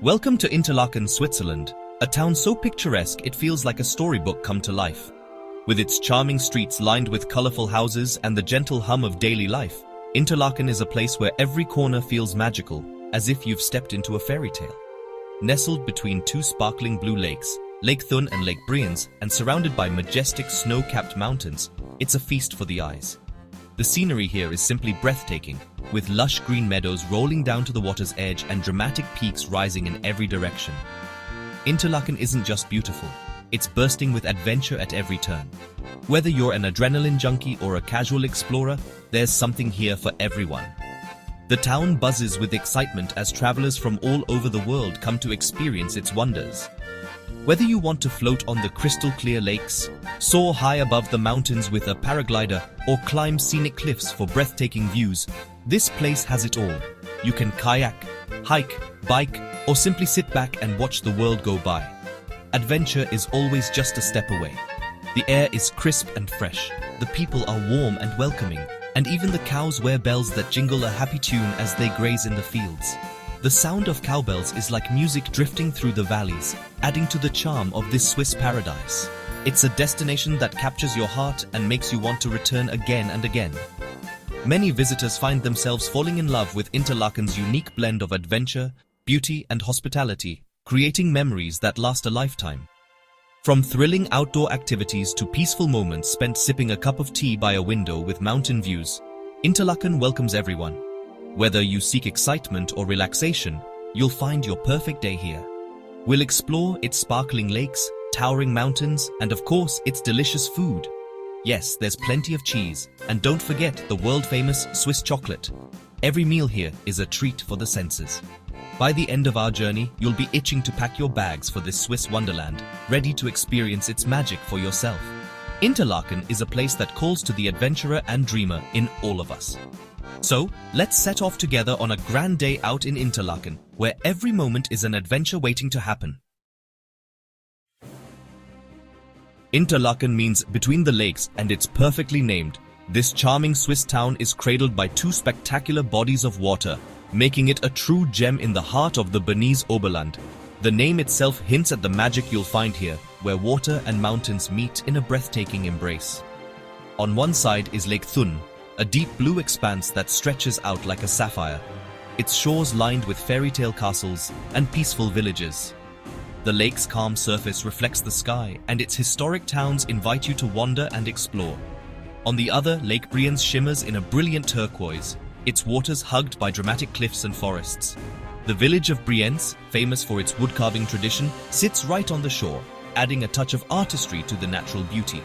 Welcome to Interlaken, Switzerland, a town so picturesque it feels like a storybook come to life. With its charming streets lined with colorful houses and the gentle hum of daily life, Interlaken is a place where every corner feels magical, as if you've stepped into a fairy tale. Nestled between two sparkling blue lakes, Lake Thun and Lake Brienz, and surrounded by majestic snow-capped mountains, it's a feast for the eyes. The scenery here is simply breathtaking, with lush green meadows rolling down to the water's edge and dramatic peaks rising in every direction. Interlaken isn't just beautiful, it's bursting with adventure at every turn. Whether you're an adrenaline junkie or a casual explorer, there's something here for everyone. The town buzzes with excitement as travelers from all over the world come to experience its wonders. Whether you want to float on the crystal-clear lakes, soar high above the mountains with a paraglider, or climb scenic cliffs for breathtaking views, this place has it all. You can kayak, hike, bike, or simply sit back and watch the world go by. Adventure is always just a step away. The air is crisp and fresh, the people are warm and welcoming, and even the cows wear bells that jingle a happy tune as they graze in the fields. The sound of cowbells is like music drifting through the valleys, adding to the charm of this Swiss paradise. It's a destination that captures your heart and makes you want to return again and again. Many visitors find themselves falling in love with Interlaken's unique blend of adventure, beauty, and hospitality, creating memories that last a lifetime. From thrilling outdoor activities to peaceful moments spent sipping a cup of tea by a window with mountain views, Interlaken welcomes everyone. Whether you seek excitement or relaxation, you'll find your perfect day here. We'll explore its sparkling lakes, towering mountains, and of course, its delicious food. Yes, there's plenty of cheese, and don't forget the world-famous Swiss chocolate. Every meal here is a treat for the senses. By the end of our journey, you'll be itching to pack your bags for this Swiss wonderland, ready to experience its magic for yourself. Interlaken is a place that calls to the adventurer and dreamer in all of us. So, let's set off together on a grand day out in Interlaken, where every moment is an adventure waiting to happen. Interlaken means between the lakes, and it's perfectly named. This charming Swiss town is cradled by two spectacular bodies of water, making it a true gem in the heart of the Bernese Oberland. The name itself hints at the magic you'll find here, where water and mountains meet in a breathtaking embrace. On one side is Lake Thun, a deep blue expanse that stretches out like a sapphire, its shores lined with fairy tale castles and peaceful villages. The lake's calm surface reflects the sky, and its historic towns invite you to wander and explore. On the other, Lake Brienz shimmers in a brilliant turquoise, its waters hugged by dramatic cliffs and forests. The village of Brienz, famous for its woodcarving tradition, sits right on the shore, adding a touch of artistry to the natural beauty.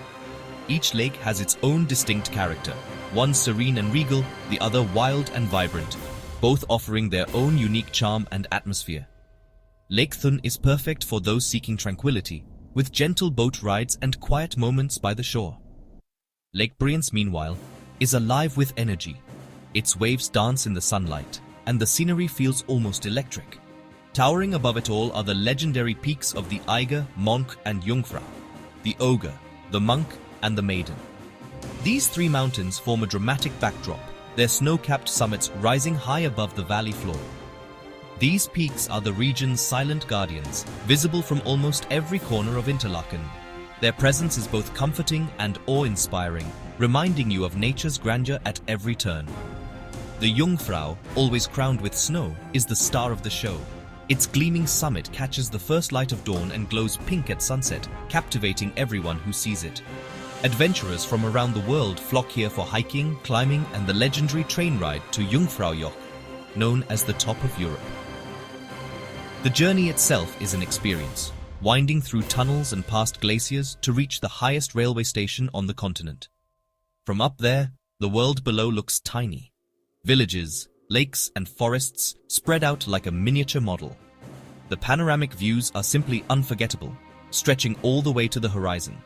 Each lake has its own distinct character, one serene and regal, the other wild and vibrant, both offering their own unique charm and atmosphere. Lake Thun is perfect for those seeking tranquility, with gentle boat rides and quiet moments by the shore. Lake Brienz, meanwhile, is alive with energy. Its waves dance in the sunlight, and the scenery feels almost electric. Towering above it all are the legendary peaks of the Eiger, Monk, and Jungfrau, the Ogre, the Monk, and the Maiden. These three mountains form a dramatic backdrop, their snow-capped summits rising high above the valley floor. These peaks are the region's silent guardians, visible from almost every corner of Interlaken. Their presence is both comforting and awe-inspiring, reminding you of nature's grandeur at every turn. The Jungfrau, always crowned with snow, is the star of the show. Its gleaming summit catches the first light of dawn and glows pink at sunset, captivating everyone who sees it. Adventurers from around the world flock here for hiking, climbing, and the legendary train ride to Jungfraujoch, known as the top of Europe. The journey itself is an experience, winding through tunnels and past glaciers to reach the highest railway station on the continent. From up there, the world below looks tiny. Villages, lakes, and forests spread out like a miniature model. The panoramic views are simply unforgettable, stretching all the way to the horizon.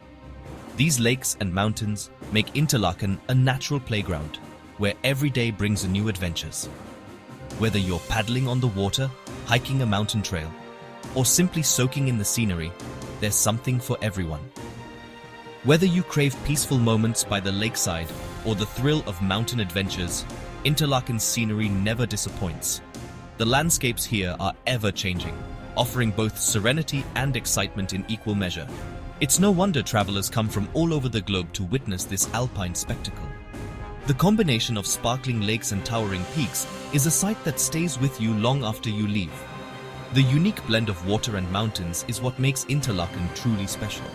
These lakes and mountains make Interlaken a natural playground, where every day brings new adventures. Whether you're paddling on the water, hiking a mountain trail, or simply soaking in the scenery, there's something for everyone. Whether you crave peaceful moments by the lakeside or the thrill of mountain adventures, Interlaken's scenery never disappoints. The landscapes here are ever-changing, offering both serenity and excitement in equal measure. It's no wonder travelers come from all over the globe to witness this alpine spectacle. The combination of sparkling lakes and towering peaks is a sight that stays with you long after you leave. The unique blend of water and mountains is what makes Interlaken truly special.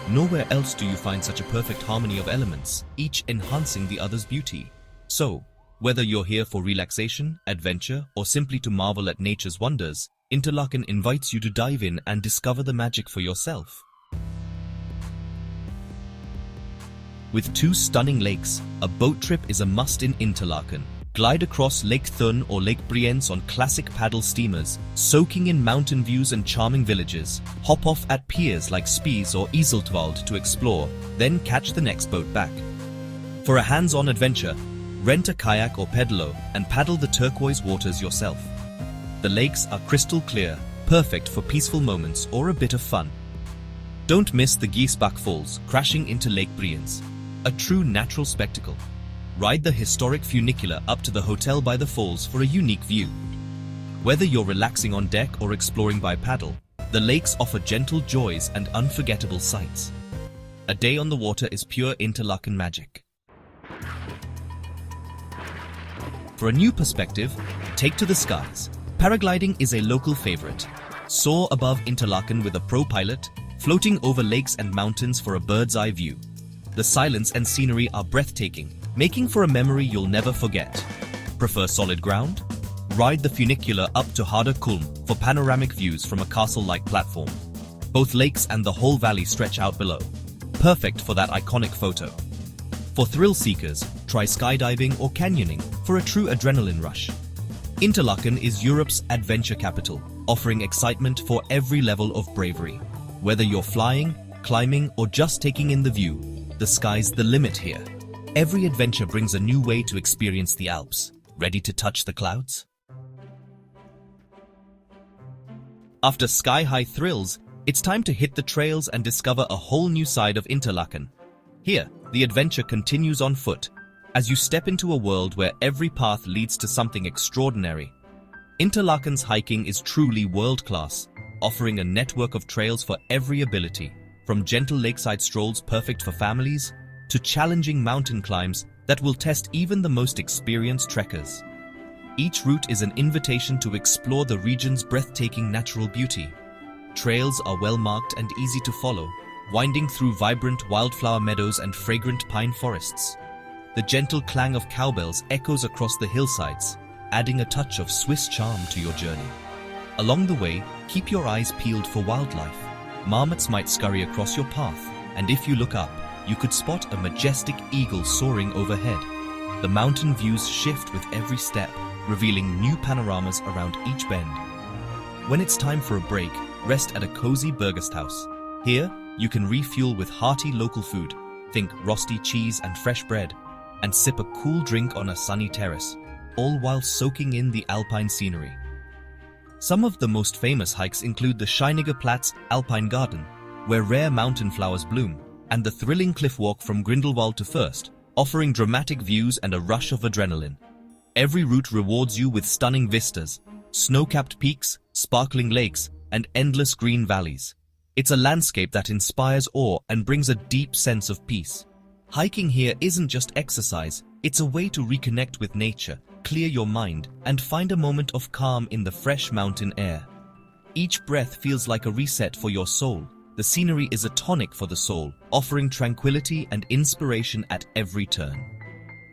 Nowhere else do you find such a perfect harmony of elements, each enhancing the other's beauty. So, whether you're here for relaxation, adventure, or simply to marvel at nature's wonders, Interlaken invites you to dive in and discover the magic for yourself. With two stunning lakes, a boat trip is a must in Interlaken. Glide across Lake Thun or Lake Brienz on classic paddle steamers, soaking in mountain views and charming villages. Hop off at piers like Spies or Iseltwald to explore, then catch the next boat back. For a hands-on adventure, rent a kayak or pedalo and paddle the turquoise waters yourself. The lakes are crystal clear, perfect for peaceful moments or a bit of fun. Don't miss the Giesbach Falls crashing into Lake Brienz, a true natural spectacle. Ride the historic funicular up to the hotel by the falls for a unique view. Whether you're relaxing on deck or exploring by paddle, the lakes offer gentle joys and unforgettable sights. A day on the water is pure Interlaken magic. For a new perspective, take to the skies. Paragliding is a local favorite. Soar above Interlaken with a pro pilot, floating over lakes and mountains for a bird's-eye view. The silence and scenery are breathtaking, making for a memory you'll never forget. Prefer solid ground? Ride the funicular up to Harder Kulm for panoramic views from a castle-like platform. Both lakes and the whole valley stretch out below, perfect for that iconic photo. For thrill seekers, try skydiving or canyoning for a true adrenaline rush. Interlaken is Europe's adventure capital, offering excitement for every level of bravery. Whether you're flying, climbing, or just taking in the view, the sky's the limit here. Every adventure brings a new way to experience the Alps. Ready to touch the clouds? After sky-high thrills, it's time to hit the trails and discover a whole new side of Interlaken. Here, the adventure continues on foot, as you step into a world where every path leads to something extraordinary. Interlaken's hiking is truly world-class, offering a network of trails for every ability, from gentle lakeside strolls perfect for families, to challenging mountain climbs that will test even the most experienced trekkers. Each route is an invitation to explore the region's breathtaking natural beauty. Trails are well marked and easy to follow, winding through vibrant wildflower meadows and fragrant pine forests. The gentle clang of cowbells echoes across the hillsides, adding a touch of Swiss charm to your journey. Along the way, keep your eyes peeled for wildlife. Marmots might scurry across your path, and if you look up, you could spot a majestic eagle soaring overhead. The mountain views shift with every step, revealing new panoramas around each bend. When it's time for a break, rest at a cozy Burgasthaus. Here, you can refuel with hearty local food, think rosti cheese and fresh bread, and sip a cool drink on a sunny terrace, all while soaking in the alpine scenery. Some of the most famous hikes include the Scheiniger Platz Alpine Garden, where rare mountain flowers bloom, and the thrilling cliff walk from Grindelwald to Fürst, offering dramatic views and a rush of adrenaline. Every route rewards you with stunning vistas, snow-capped peaks, sparkling lakes, and endless green valleys. It's a landscape that inspires awe and brings a deep sense of peace. Hiking here isn't just exercise, it's a way to reconnect with nature, clear your mind, and find a moment of calm in the fresh mountain air. Each breath feels like a reset for your soul. The scenery is a tonic for the soul, offering tranquility and inspiration at every turn.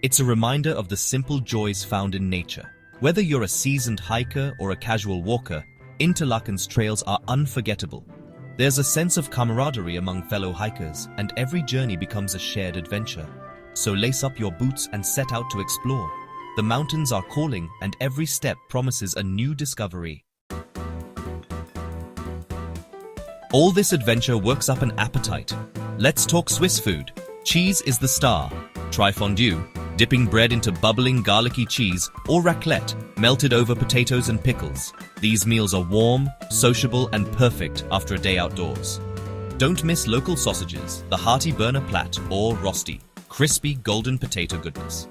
It's a reminder of the simple joys found in nature. Whether you're a seasoned hiker or a casual walker, Interlaken's trails are unforgettable. There's a sense of camaraderie among fellow hikers, and every journey becomes a shared adventure. So lace up your boots and set out to explore. The mountains are calling, and every step promises a new discovery. All this adventure works up an appetite. Let's talk Swiss food. Cheese is the star. Try fondue, dipping bread into bubbling garlicky cheese, or raclette, melted over potatoes and pickles. These meals are warm, sociable, and perfect after a day outdoors. Don't miss local sausages, the hearty Berner Platt or Rosti, crispy golden potato goodness.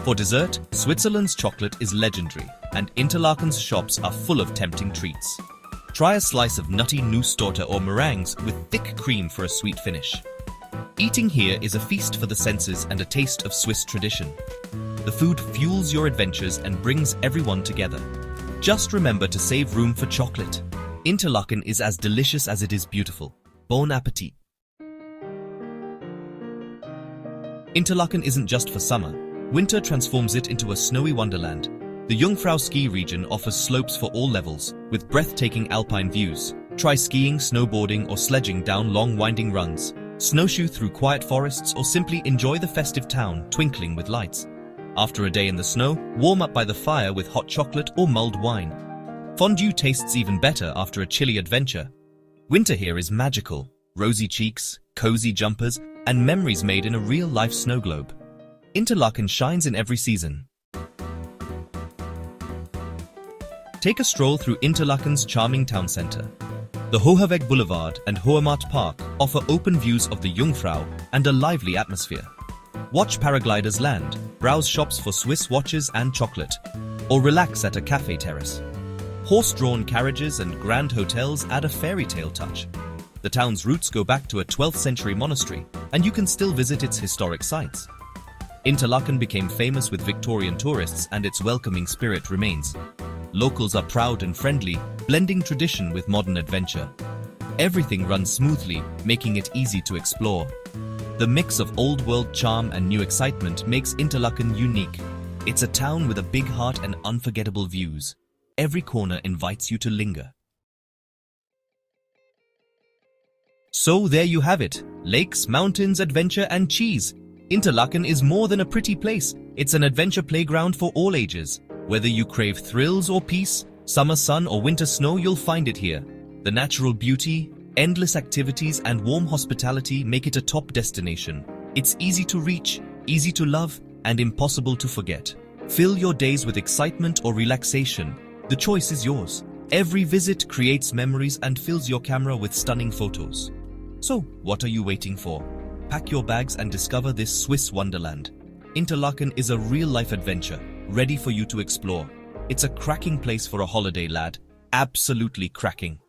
For dessert, Switzerland's chocolate is legendary, and Interlaken's shops are full of tempting treats. Try a slice of nutty Nusstorte or meringues with thick cream for a sweet finish. Eating here is a feast for the senses and a taste of Swiss tradition. The food fuels your adventures and brings everyone together. Just remember to save room for chocolate. Interlaken is as delicious as it is beautiful. Bon appetit! Interlaken isn't just for summer. Winter transforms it into a snowy wonderland. The Jungfrau ski region offers slopes for all levels, with breathtaking alpine views. Try skiing, snowboarding, or sledging down long winding runs. Snowshoe through quiet forests, or simply enjoy the festive town twinkling with lights. After a day in the snow, warm up by the fire with hot chocolate or mulled wine. Fondue tastes even better after a chilly adventure. Winter here is magical. Rosy cheeks, cozy jumpers, and memories made in a real-life snow globe. Interlaken shines in every season. Take a stroll through Interlaken's charming town centre. The Hoheweg Boulevard and Hohermatt Park offer open views of the Jungfrau and a lively atmosphere. Watch paragliders land, browse shops for Swiss watches and chocolate, or relax at a cafe terrace. Horse-drawn carriages and grand hotels add a fairy tale touch. The town's roots go back to a 12th century monastery, and you can still visit its historic sites. Interlaken became famous with Victorian tourists, and its welcoming spirit remains. Locals are proud and friendly, blending tradition with modern adventure. Everything runs smoothly, making it easy to explore. The mix of old-world charm and new excitement makes Interlaken unique. It's a town with a big heart and unforgettable views. Every corner invites you to linger. So there you have it. Lakes, mountains, adventure, and cheese. Interlaken is more than a pretty place. It's an adventure playground for all ages. Whether you crave thrills or peace, summer sun or winter snow, you'll find it here. The natural beauty, endless activities, and warm hospitality make it a top destination. It's easy to reach, easy to love, and impossible to forget. Fill your days with excitement or relaxation. The choice is yours. Every visit creates memories and fills your camera with stunning photos. So, what are you waiting for? Pack your bags and discover this Swiss wonderland. Interlaken is a real-life adventure, ready for you to explore. It's a cracking place for a holiday, lad. Absolutely cracking.